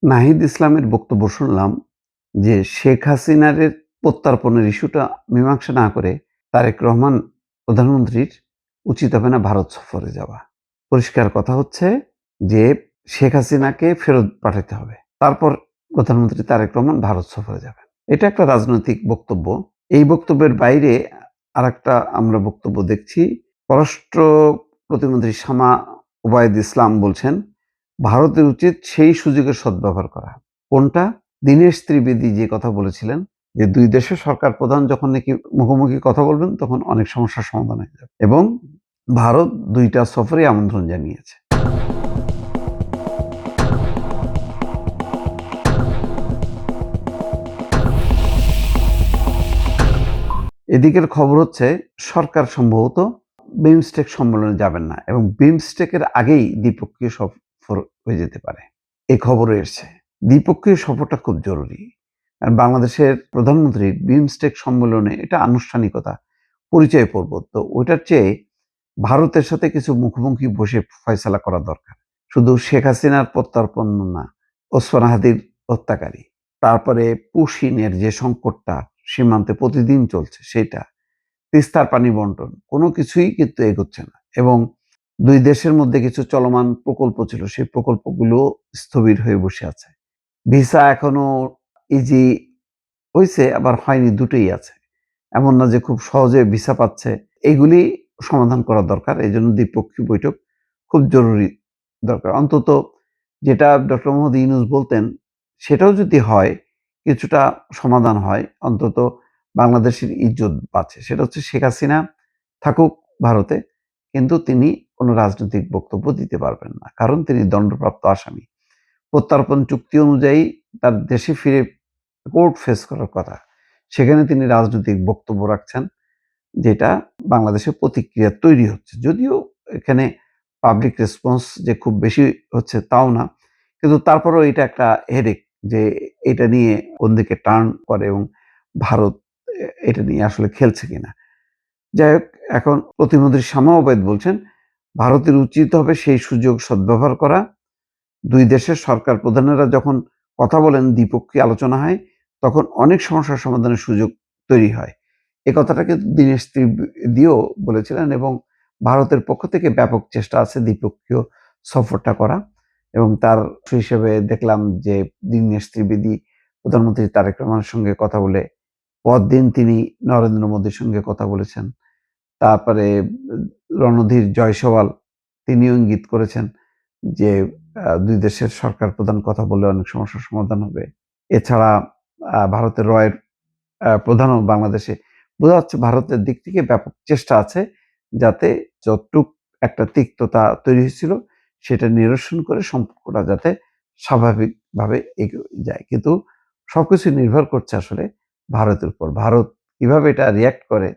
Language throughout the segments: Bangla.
নাহিদ ইসলামের বক্তব্য শুনলাম যে শেখ হাসিনার প্রত্যর্পণের ইস্যুটা মীমাংসা না করে তারেক রহমান প্রধানমন্ত্রীর উচিত হবে না ভারত সফরে যাওয়া। পরিষ্কার কথা হচ্ছে যে শেখ হাসিনাকে ফেরত পাঠাতে হবে। তারপর প্রধানমন্ত্রী তারেক রহমান ভারত সফরে যাবেন। এটা একটা রাজনৈতিক বক্তব্য। এই বক্তব্যের বাইরে আরেকটা আমরা বক্তব্য দেখছি। পররাষ্ট্র প্রতিমন্ত্রী শামা ওবায়দ ইসলাম বলছেন, ভারতের উচিত সেই সুযোগের সদ্ব্যবহার করা। কোনটা? দীনেশ ত্রিবেদী যে কথা বলেছিলেন যে ২ দেশের সরকার প্রধান যখন নাকি মুখোমুখি কথা বলবেন তখন অনেক সমস্যার সমাধান হয়ে যাবে এবং ভারত ২ টা সফরে আমন্ত্রণ জানিয়েছে। এদিকের খবর হচ্ছে সরকার সম্ভবত বিমস্টেক সম্মেলনে যাবেন না এবং বিমস্টেকের আগেই দ্বিপক্ষীয় সফর হয়ে যেতে পারে। এই খবরও এসছে। দ্বিপক্ষীয় সফরটা খুব জরুরি। আর বাংলাদেশের প্রধানমন্ত্রীর বিমস্টেক সম্মেলনে এটা আনুষ্ঠানিকতা, পরিচয় পর্ব। তো ওইটার চেয়ে ভারতের সাথে কিছু মুখোমুখি বসে ফয়সালা করা দরকার। শুধু শেখ হাসিনার প্রত্যর্পণ না, ওসমান হাদির হত্যাকারী, তারপরে পুশিনের যে সংকটটা সীমান্তে প্রতিদিন চলছে সেটা, তিস্তার পানি বন্টন, কোনো কিছুই কিন্তু এগোচ্ছে না এবং ২ দেশের মধ্যে কিছু চলমান প্রকল্প ছিল, সেই প্রকল্পগুলো স্থবির হয়ে বসে আছে। ভিসা এখনো ইজি হইছে আবার হয়নি, দুটোই আছে। এমন না যে খুব সহজে ভিসা পাচ্ছে। এগুলি সমাধান করা দরকার। এজন্য দ্বিপক্ষীয় বৈঠক খুব জরুরি দরকার। অন্তত যেটা ডক্টর মোহাম্মদ ইউনূস বলতেন সেটাও যদি হয়, কিছুটা সমাধান হয়, অন্তত বাংলাদেশের ইজ্জত বাঁচে। সেটা হচ্ছে শেখ হাসিনা থাকুক ভারতে, কিন্তু তিনি কোনো রাজনৈতিক বক্তব্য দিতে পারবেন না। কারণ তিনি দণ্ডপ্রাপ্ত আসামি। প্রত্যর্পণ চুক্তি অনুযায়ী তার দেশে ফিরে কোর্ট ফেস করার কথা। সেখানে তিনি রাজনৈতিক বক্তব্য রাখছেন, যেটা বাংলাদেশে প্রতিক্রিয়া তৈরি হচ্ছে। যদিও এখানে পাবলিক রেসপন্স যে খুব বেশি হচ্ছে তাও না। কিন্তু তারপরেও এটা একটা হেডেক যে এটা নিয়ে কোন দিকে টার্ন করে এবং ভারত এটা নিয়ে আসলে খেলছে কিনা। যাই হোক, এখন প্রতিমন্ত্রী শামা ওবায়দ বলছেন, ভারতের উচিত হবে সেই সুযোগ সদ্ব্যবহার করা। ২ দেশের সরকার প্রধানেরা যখন কথা বলেন, দ্বিপক্ষীয় আলোচনা হয়, তখন অনেক সমস্যার সমাধানের সুযোগ তৈরি হয়। এ কথাটা কিন্তু দীনেশ ত্রিবেদীও বলেছিলেন এবং ভারতের পক্ষ থেকে ব্যাপক চেষ্টা আছে দ্বিপক্ষীয় সফরটা করা এবং তার হিসেবে দেখলাম যে দীনেশ ত্রিবেদী প্রধানমন্ত্রী তারেক রহমানের সঙ্গে কথা বলে পরদিন তিনি নরেন্দ্র মোদীর সঙ্গে কথা বলেছেন। তারপরে রণধীর জয়সওয়াল তিনিও ইঙ্গিত করেছেন যে ২ দেশের সরকার প্রধান কথা বললে অনেক সমস্যার সমাধান হবে। এছাড়া ভারতের রয়ের প্রধানও বাংলাদেশে বোঝা যাচ্ছে ভারতের দিক থেকে ব্যাপক চেষ্টা আছে যাতে যতটুক একটা তিক্ততা তৈরি হয়েছিল সেটা নিরসন করে সম্পর্কটা যাতে স্বাভাবিকভাবে এগিয়ে যায়। কিন্তু সবকিছু নির্ভর করছে আসলে ভারতের উপর। ভারত কিভাবে এটা রিঅ্যাক্ট করে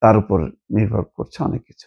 তার উপর নির্ভর করছে অনেক কিছু।